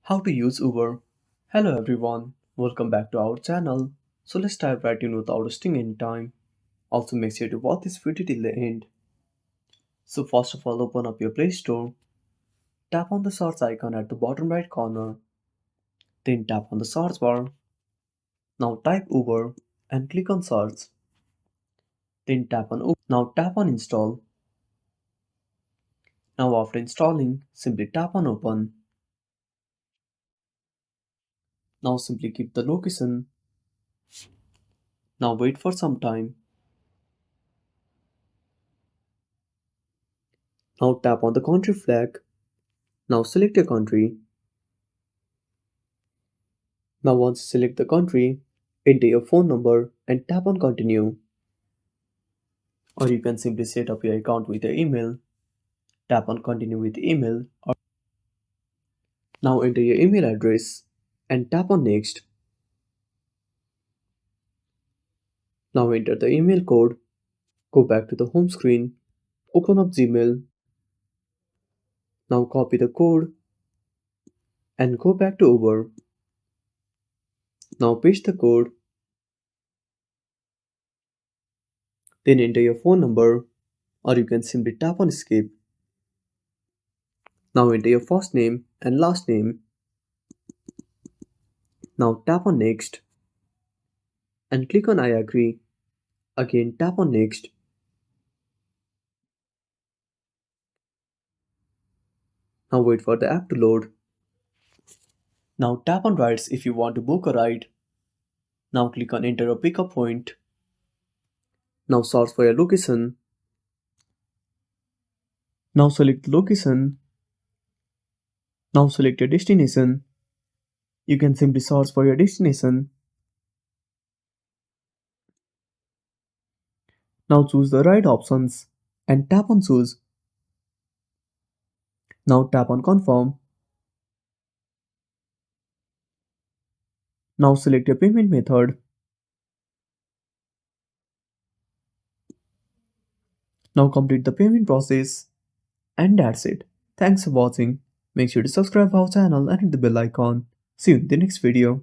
How to use Uber. Hello everyone, welcome back to our channel. So let's dive right in without wasting any time. Also make sure to watch this video till the end. So first of all, open up your Play Store. Tap on the search icon at the bottom right corner. Then tap on the search bar. Now type Uber and click on search. Then tap on Uber. Now tap on install. Now after installing, simply tap on open. Now simply keep the location. Now wait for some time. Now tap on the country flag. Now select your country. Now once you select the country, enter your phone number and tap on continue. Or you can simply set up your account with your email, tap on continue with email. Now enter your email address and tap on next. Now enter the email code, go back to the home screen, open up Gmail. Now copy the code and go back to Uber. Now paste the code, then enter your phone number or you can simply tap on escape. Now enter your first name and last name. Now tap on next and click on I agree. Again tap on next. Now wait for the app to load. Now tap on rides if you want to book a ride. Now click on enter a pickup point. Now search for your location. Now select the location. Now select your destination. You can simply search for your destination. Now choose the ride options and tap on choose. Now tap on confirm. Now select your payment method. Now complete the payment process. And that's it. Thanks for watching. Make sure to subscribe our channel and hit the bell icon. See you in the next video.